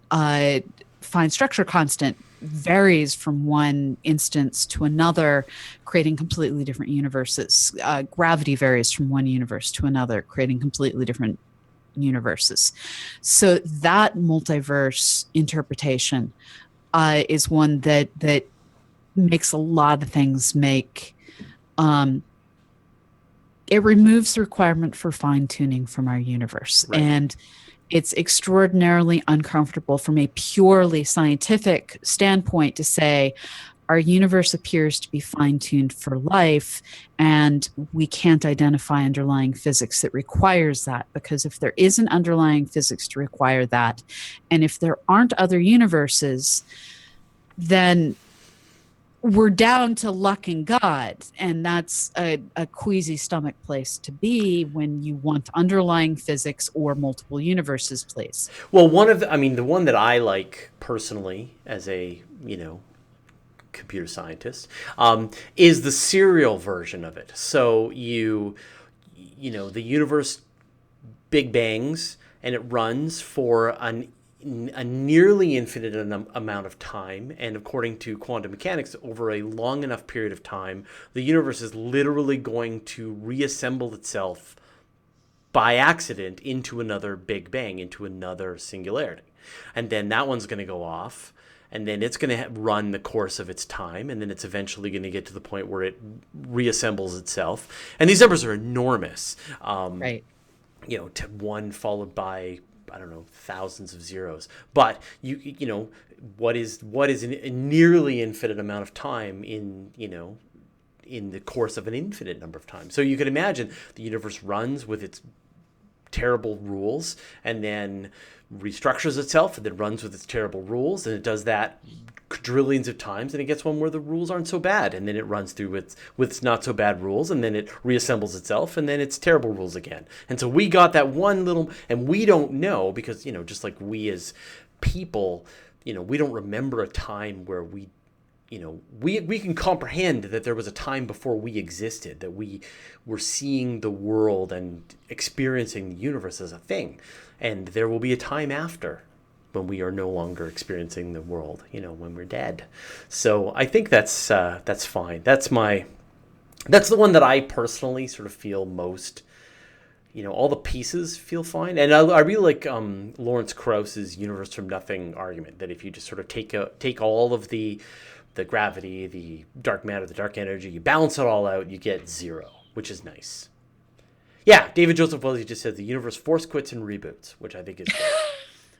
B: fine structure constant varies from one instance to another, creating completely different universes. Gravity varies from one universe to another, creating completely different universes. So that multiverse interpretation is one that makes a lot of things make it removes the requirement for fine tuning from our universe.
A: Right.
B: And it's extraordinarily uncomfortable from a purely scientific standpoint to say our universe appears to be fine tuned for life, and we can't identify underlying physics that requires that. Because if there isn't underlying physics to require that, and if there aren't other universes, then we're down to luck and God. And that's a queasy stomach place to be when you want underlying physics or multiple universes, please.
A: Well, the one that I like personally as a, computer scientist, is the serial version of it. So the universe big bangs and it runs for a nearly infinite amount of time, and according to quantum mechanics, over a long enough period of time, the universe is literally going to reassemble itself by accident into another big bang, into another singularity. And then that one's going to go off, and then it's going to run the course of its time, and then it's eventually going to get to the point where it reassembles itself. And these numbers are enormous.
B: Right.
A: To one followed by, I don't know, thousands of zeros. But what is a nearly infinite amount of time in the course of an infinite number of times. So you can imagine the universe runs with its terrible rules and then restructures itself and then runs with its terrible rules, and it does that quadrillions of times, and it gets one where the rules aren't so bad, and then it runs through with its not so bad rules, and then it reassembles itself, and then it's terrible rules again. And so we got that one little, and we don't know, because just like we as people, we don't remember a time where we can comprehend that there was a time before we existed, that we were seeing the world and experiencing the universe as a thing, and there will be a time after, when we are no longer experiencing the world, when we're dead. So I think that's fine. That's the one that I personally sort of feel most, all the pieces feel fine. And I really like Lawrence Krauss's universe from nothing argument, that if you just sort of take all of the gravity, the dark matter, the dark energy, you balance it all out, you get zero, which is nice. Yeah, David Joseph Wells just said the universe force quits and reboots, which I think is great.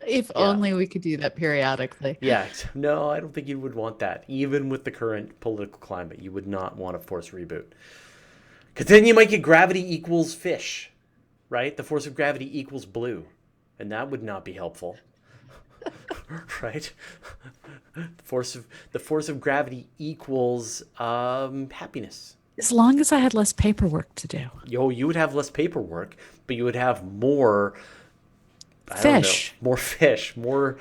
B: If only we could do that periodically.
A: Yeah, no, I don't think you would want that. Even with the current political climate, you would not want a force reboot. Because then you might get gravity equals fish, right? The force of gravity equals blue. And that would not be helpful. Right? The force of gravity equals happiness.
B: As long as I had less paperwork to do.
A: You would have less paperwork, but you would have more
B: fish.
A: More fish, more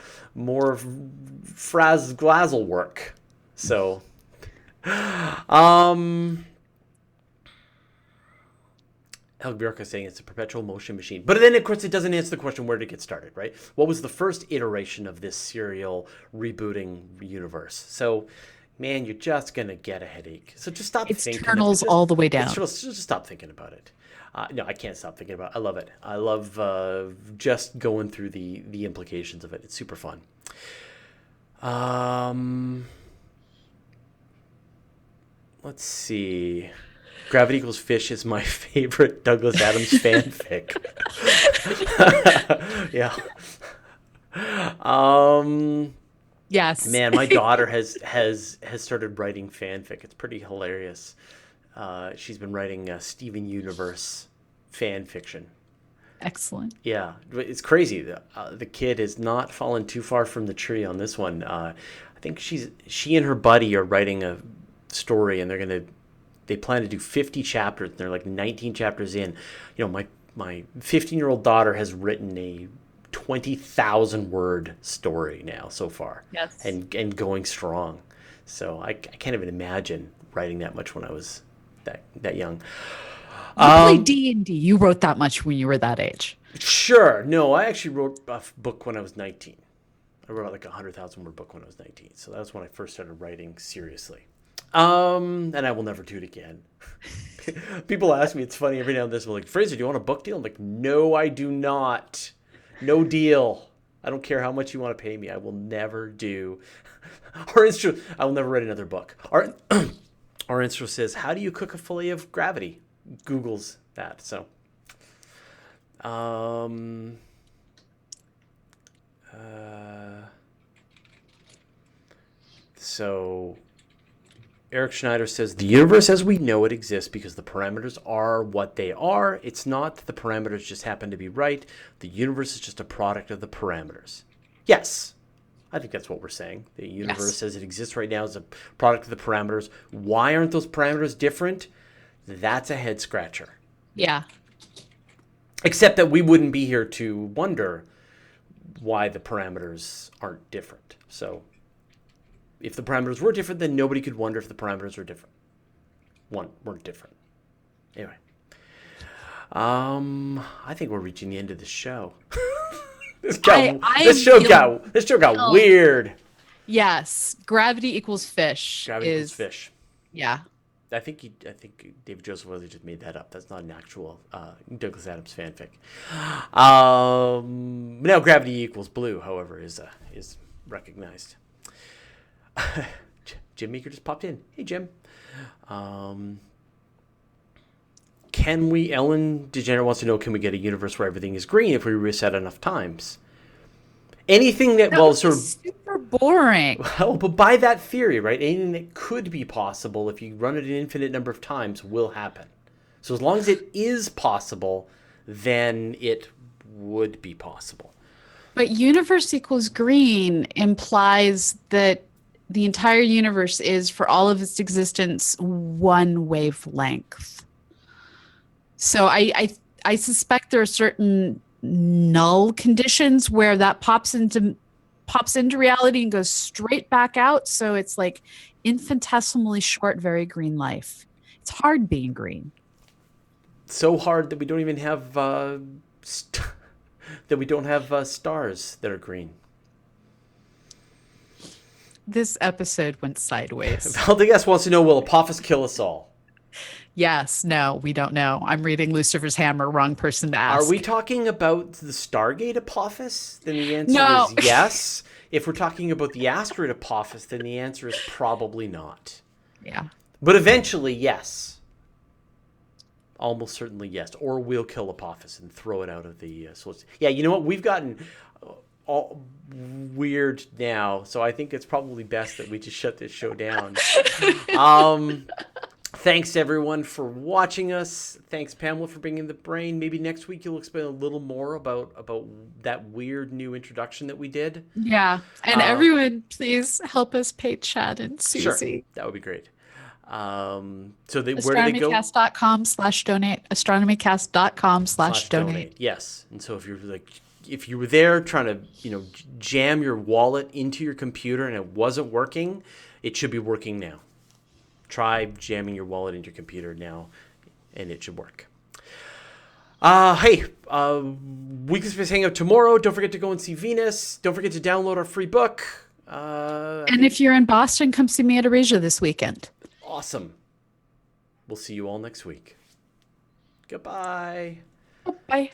A: frazzle work. So, El Bjorka is saying it's a perpetual motion machine. But then, of course, it doesn't answer the question, where did it get started, right? What was the first iteration of this serial rebooting universe? So, man, you're just going to get a headache. So just stop thinking.
B: It's Eternals all the way down.
A: Just stop thinking about it. No, I can't stop thinking about it. I love it. I love just going through the implications of it. It's super fun. Let's see. Gravity Equals Fish is my favorite Douglas Adams fanfic. Yeah.
B: Yes.
A: Man, my daughter has started writing fanfic. It's pretty hilarious. She's been writing Steven Universe fan fiction.
B: Excellent.
A: Yeah, it's crazy. The kid has not fallen too far from the tree on this one. I think she and her buddy are writing a story, and they plan to do 50 chapters. And they're like 19 chapters in. My 15-year-old daughter has written a 20,000 word story now so far.
B: Yes.
A: And going strong. So I can't even imagine writing that much when I was that young.
B: You played D&D. You wrote that much when you were that age.
A: Sure. No, I actually wrote a book when I was 19. I wrote like a 100,000 word book when I was 19. So that was when I first started writing seriously. And I will never do it again. People ask me, it's funny every now and then, like, Fraser, do you want a book deal? I'm like, no, I do not. No deal. I don't care how much you want to pay me. I will never do. I will never write another book. Our intro says, how do you cook a fillet of gravity? Google's that. So Eric Schneider says, the universe as we know it exists because the parameters are what they are. It's not that the parameters just happen to be right. The universe is just a product of the parameters. Yes, I think that's what we're saying. The universe as it exists right now is a product of the parameters. Why aren't those parameters different? That's a head scratcher.
B: Yeah.
A: Except that we wouldn't be here to wonder why the parameters aren't different. So if the parameters were different, then nobody could wonder if the parameters were different. Weren't different. Anyway. I think we're reaching the end of the show. This show got weird.
B: Yes. Gravity equals fish.
A: Gravity equals fish.
B: Yeah.
A: I think David Joseph Weather just made that up. That's not an actual Douglas Adams fanfic. Now gravity equals blue, however, is recognized. Jim Meeker just popped in. Hey, Jim. Ellen DeGenerate wants to know, can we get a universe where everything is green if we reset enough times? Anything that
B: super boring.
A: Well, but by that theory, right? Anything that could be possible if you run it an infinite number of times will happen. So as long as it is possible, then it would be possible.
B: But universe equals green implies that the entire universe is, for all of its existence, one wavelength. So I suspect there are certain null conditions where that pops into reality and goes straight back out. So it's like infinitesimally short, very green life. It's hard being green.
A: So hard that we don't even have stars that are green.
B: This episode went sideways.
A: Valdez wants to know, will Apophis kill us all?
B: Yes, no, we don't know. I'm reading Lucifer's Hammer, wrong person to ask.
A: Are we talking about the Stargate Apophis? Then the answer is yes. If we're talking about the asteroid Apophis, then the answer is probably not.
B: Yeah.
A: But eventually, yes. Almost certainly yes. Or we'll kill Apophis and throw it out of the source. Yeah, you know what? We've gotten all weird now, so I think it's probably best that we just shut this show down. Thanks everyone for watching us. Thanks Pamela for bringing the brain. Maybe next week you'll explain a little more about that weird new introduction that we did.
B: Yeah, and everyone, please help us pay Chad and Susie.
A: Sure, that would be great. So where do they go?
B: Astronomycast.com/donate. Astronomycast.com/donate.
A: Yes, and so if you were there trying to jam your wallet into your computer and it wasn't working, it should be working now. Try jamming your wallet into your computer now, and it should work. Hey, Weekly Space Hangout tomorrow. Don't forget to go and see Venus. Don't forget to download our free book.
B: And if you're in Boston, come see me at Eurasia this weekend.
A: Awesome. We'll see you all next week. Goodbye.
B: Bye.